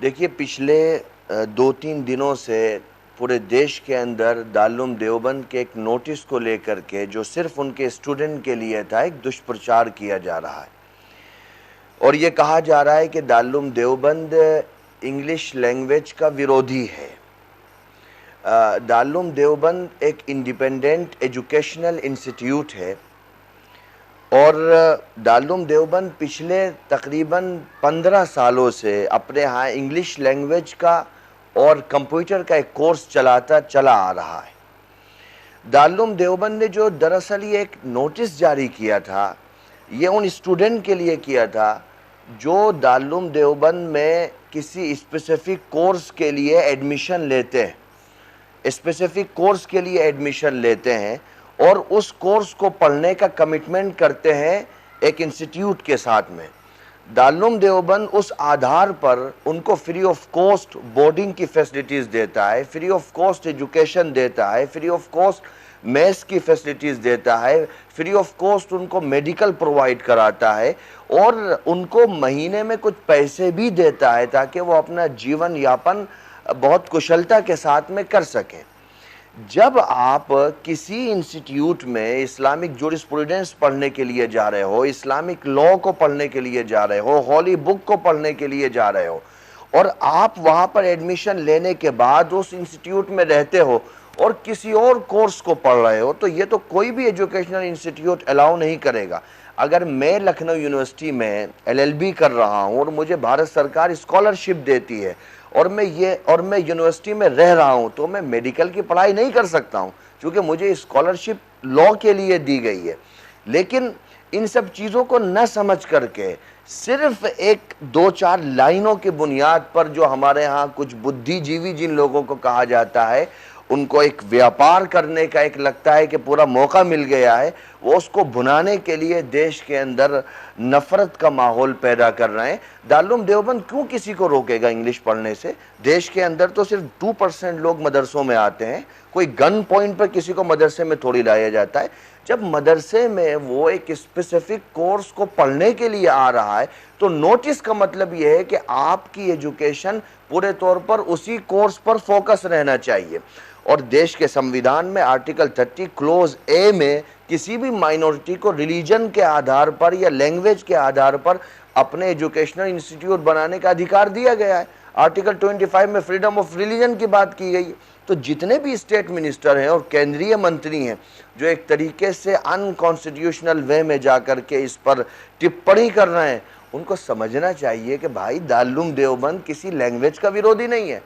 देखिए, पिछले 2-3 दिनों से पूरे देश के अंदर दारुल देवबंद के एक नोटिस को लेकर के जो सिर्फ उनके स्टूडेंट के लिए था, एक दुष्प्रचार किया जा रहा है। और ये कहा जा रहा है कि दारुल देवबंद इंग्लिश लैंग्वेज का विरोधी है। दारुल देवबंद एक इंडिपेंडेंट एजुकेशनल इंस्टीट्यूट है और दारुल देवबंद पिछले तकरीबन 15 सालों से अपने यहाँ इंग्लिश लैंग्वेज का और कंप्यूटर का एक कोर्स चलाता चला आ रहा है। दारुल देवबंद ने जो दरअसल ये एक नोटिस जारी किया था, ये उन स्टूडेंट के लिए किया था जो दारुल देवबंद में किसी स्पेसिफिक कोर्स के लिए एडमिशन लेते हैं, स्पेसिफिक कोर्स के लिए एडमिशन लेते हैं और उस कोर्स को पढ़ने का कमिटमेंट करते हैं एक इंस्टीट्यूट के साथ में। दारुल देवबंद उस आधार पर उनको फ्री ऑफ कॉस्ट बोर्डिंग की फैसिलिटीज़ देता है, फ्री ऑफ कॉस्ट एजुकेशन देता है, फ्री ऑफ कॉस्ट मेस की फैसिलिटीज़ देता है, फ्री ऑफ कॉस्ट उनको मेडिकल प्रोवाइड कराता है और उनको महीने में कुछ पैसे भी देता है ताकि वो अपना जीवन यापन बहुत कुशलता के साथ में कर सकें। जब आप किसी इंस्टीट्यूट में इस्लामिक जूरिस्प्रूडेंस पढ़ने के लिए जा रहे हो, इस्लामिक लॉ को पढ़ने के लिए जा रहे हो, हॉली बुक को पढ़ने के लिए जा रहे हो और आप वहाँ पर एडमिशन लेने के बाद उस इंस्टीट्यूट में रहते हो और किसी और कोर्स को पढ़ रहे हो, तो ये तो कोई भी एजुकेशनल इंस्टीट्यूट अलाउ नहीं करेगा। अगर मैं लखनऊ यूनिवर्सिटी में LLB कर रहा हूँ और मुझे भारत सरकार स्कॉलरशिप देती है और मैं यूनिवर्सिटी में रह रहा हूँ, तो मैं मेडिकल की पढ़ाई नहीं कर सकता हूँ क्योंकि मुझे स्कॉलरशिप लॉ के लिए दी गई है। लेकिन इन सब चीज़ों को न समझ करके सिर्फ एक 2-4 लाइनों की बुनियाद पर जो हमारे यहाँ कुछ बुद्धिजीवी जिन लोगों को कहा जाता है, उनको एक व्यापार करने का एक लगता है कि पूरा मौका मिल गया है, वो उसको भुनाने के लिए देश के अंदर नफ़रत का माहौल पैदा कर रहे हैं। दारुल देवबंद क्यों किसी को रोकेगा इंग्लिश पढ़ने से? देश के अंदर तो सिर्फ 2% लोग मदरसों में आते हैं, कोई गन पॉइंट पर किसी को मदरसे में थोड़ी लाया जाता है। जब मदरसे में वो एक स्पेसिफिक कोर्स को पढ़ने के लिए आ रहा है, तो नोटिस का मतलब ये है कि आपकी एजुकेशन पूरे तौर पर उसी कोर्स पर फोकस रहना चाहिए। और देश के संविधान में आर्टिकल 30 क्लोज ए में किसी भी माइनॉरिटी को रिलीजन के आधार पर या लैंग्वेज के आधार पर अपने एजुकेशनल इंस्टीट्यूट बनाने का अधिकार दिया गया है। आर्टिकल 25 में फ्रीडम ऑफ रिलीजन की बात की गई है। तो जितने भी स्टेट मिनिस्टर हैं और केंद्रीय मंत्री हैं जो एक तरीके से अनकॉन्स्टिट्यूशनल वे में जाकर के इस पर टिप्पणी कर रहे हैं, उनको समझना चाहिए कि भाई दारुल देवबंद किसी लैंग्वेज का विरोधी नहीं है।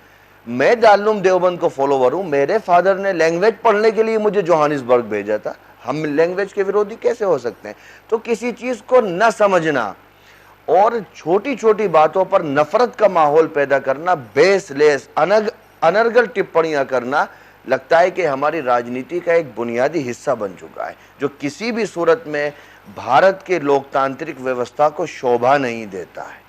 मैं दारुल देवबंद को फॉलोवर हूँ, मेरे फादर ने लैंग्वेज पढ़ने के लिए मुझे जोहानिसबर्ग भेजा था, हम लैंग्वेज के विरोधी कैसे हो सकते हैं? तो किसी चीज़ को न समझना और छोटी छोटी बातों पर नफरत का माहौल पैदा करना, बेसलेस अनर्गल टिप्पणियां करना, लगता है कि हमारी राजनीति का एक बुनियादी हिस्सा बन चुका है, जो किसी भी सूरत में भारत के लोकतांत्रिक व्यवस्था को शोभा नहीं देता है।